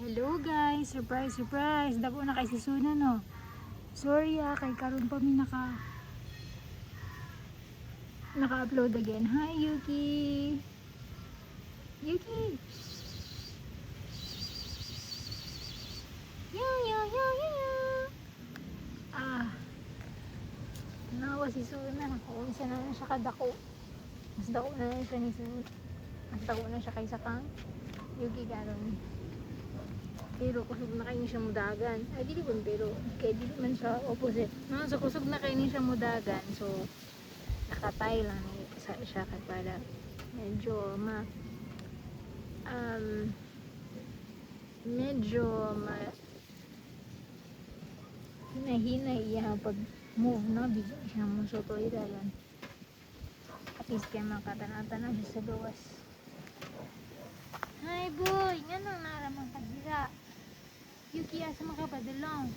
Hello guys, surprise, surprise. Dako na kay si Suna no. Sorry kay karon pa mi naka-upload again. Hi Yuki. Yuki. Ah, nawa si Suna. Kung isa na lang siya kadako. Mas dako na lang siya ni Suna. Mas dako na siya kaysa kang Yuki karon. Pero kusog na kayo siya mudagan. Ay, dili ko pero kaya dili man siya opposite. No, so kusog na kayo siya mudagan. So, nakatay lang sa siya kay para medyo medyo hinahinay iya pag move na bigla siya mo so to idalan. At least kaya makatana-tana siya sa gawas. Hi boy, nga nang naramang kadira. Yuki, asa makapadalong?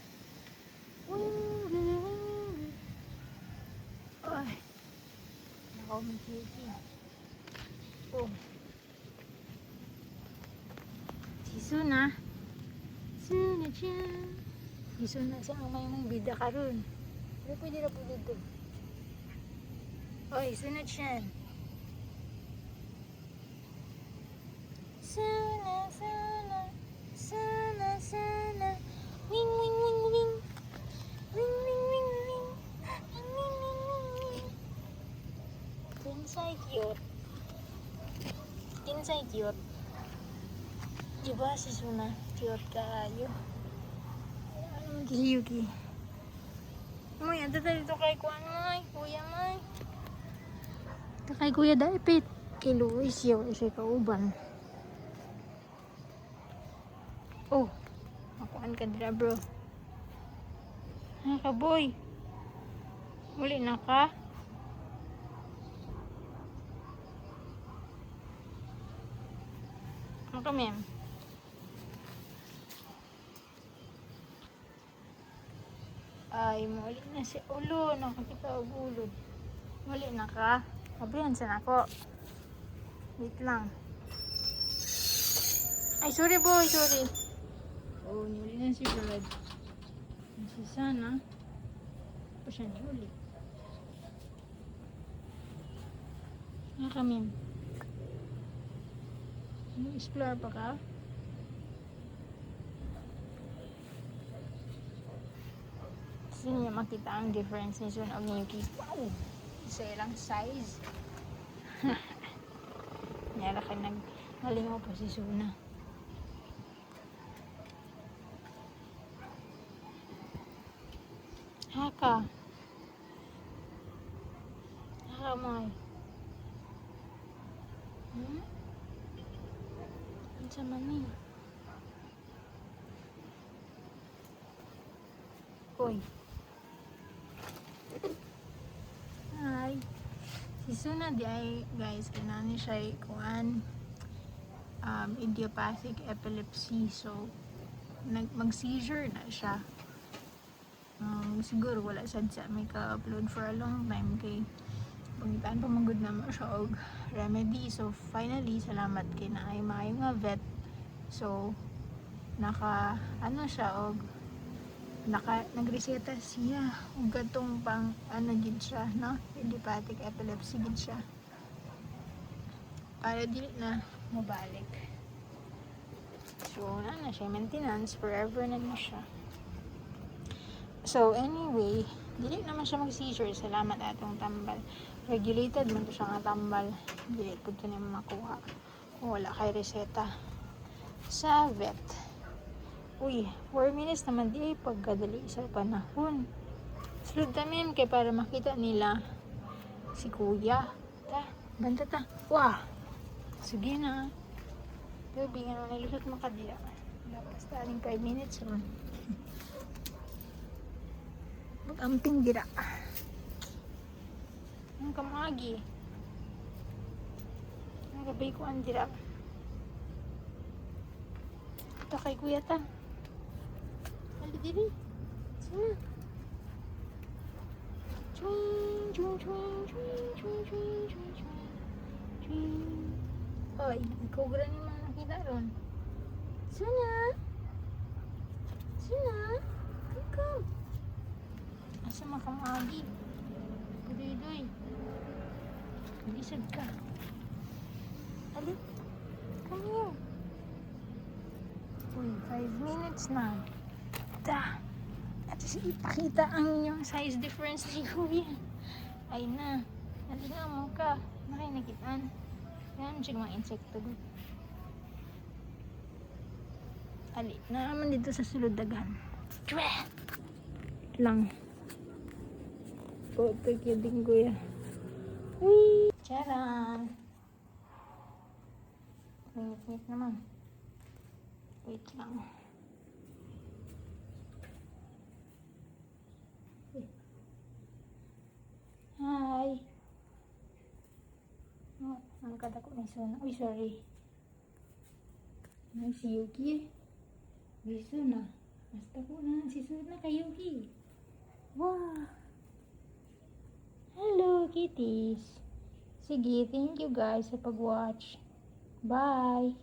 Ay, nakaw mo si Yuki. Oh. Si Suna. Suna dyan. Si Suna sa ang may mong bida karon. Pero pwede na po dito. Oy, Suna dyan. Suna, Suna. Suna, Suna. Wing, wing, wing, wing. Wing, wing, wing, wing. Wing, wing, wing, wing, wing. Kinsay cute. Kinsay cute. Diba si Suna? Cute kaayo. Anong Yuki? Moy, ando tayo dito kay Kuan Moy. Kuya Moy. Ito kay Kuya Daipit. Kay Luis yun. Siya kauban. Oh. Makuan ka dira bro. Ka boy. Muli na ka. Ano ka ma'am? Ay, muli na si ulo. Nakakita og ulo. Muli na ka. Abrihan sa nako. Wait lang. Ay, sorry boy, sorry. Oh, muli na si Brad. Si Sana. Pa siya ni uli. Nga kami. Explore pa ka? Gusto niya makita ang difference ni Sun og Yuki. Wow! Isa lang size. Nyara ka nagmalingaw pa si Suna. Haka. Haka mo. Ano sa mami? Hoy. Hi. Si Suna di ay guys, kinani siya kuan idiopathic epilepsy. So, mag-seizure na siya. Siguro wala sad sa may ka-upload for a long time kay pangitaan pa magud na mo siya og remedy. So finally salamat kay naay maayo nga vet. So siya og nagreseta siya og katong pang gid siya no, idiopathic epilepsy gid siya para dili na mabalik. So na siya maintenance forever na siya. So anyway, dili naman siya mag-seizure. Salamat atong tambal. Regulated man to siya nga tambal. Dili po ito naman makuha kung wala kay reseta sa vet. Uy, 4 minutes naman di ay pagkadali sa panahon. Slud tamin kay para makita nila si kuya. Ta, banta ta. Wah! Sige na. Pero bingan na nilusot makadila. Dapat taling 5 minutes ron. Mag-amping dira. Ang kamagi. Ang gabay ko ang dira. Ito kay kuya ta. Hali diri. Sina. Chwing, chwing, chwing, chwing, chwing, chwing, chwing, chwing, chwing. Ay, ikaw gra ni mga nakita ron. Sina. Sina? Come. Asa makamagi? Kudoy-doy. Mag-isad ka. Ali. Come here. Uy, 5 minutes na. Da. At least ipakita ang inyong size difference ni Kuya. Ay na. Nalinga mo ka. Nakinakitaan. Yan, siya mga insekto. Ali, naman dito sa sulod daghan. Chwe! Lang. Kote kidding Kuya. Uy! Charan! Ngit-ngit naman. Wait lang. Hi! Oh, ang kada ko na isuna. Uy, sorry. Ay, si Yuki. Biso na. Basta ko na. Si Suna kay Yuki. Wow! Hello, kitties. Sige, thank you guys sa pag-watch. Bye!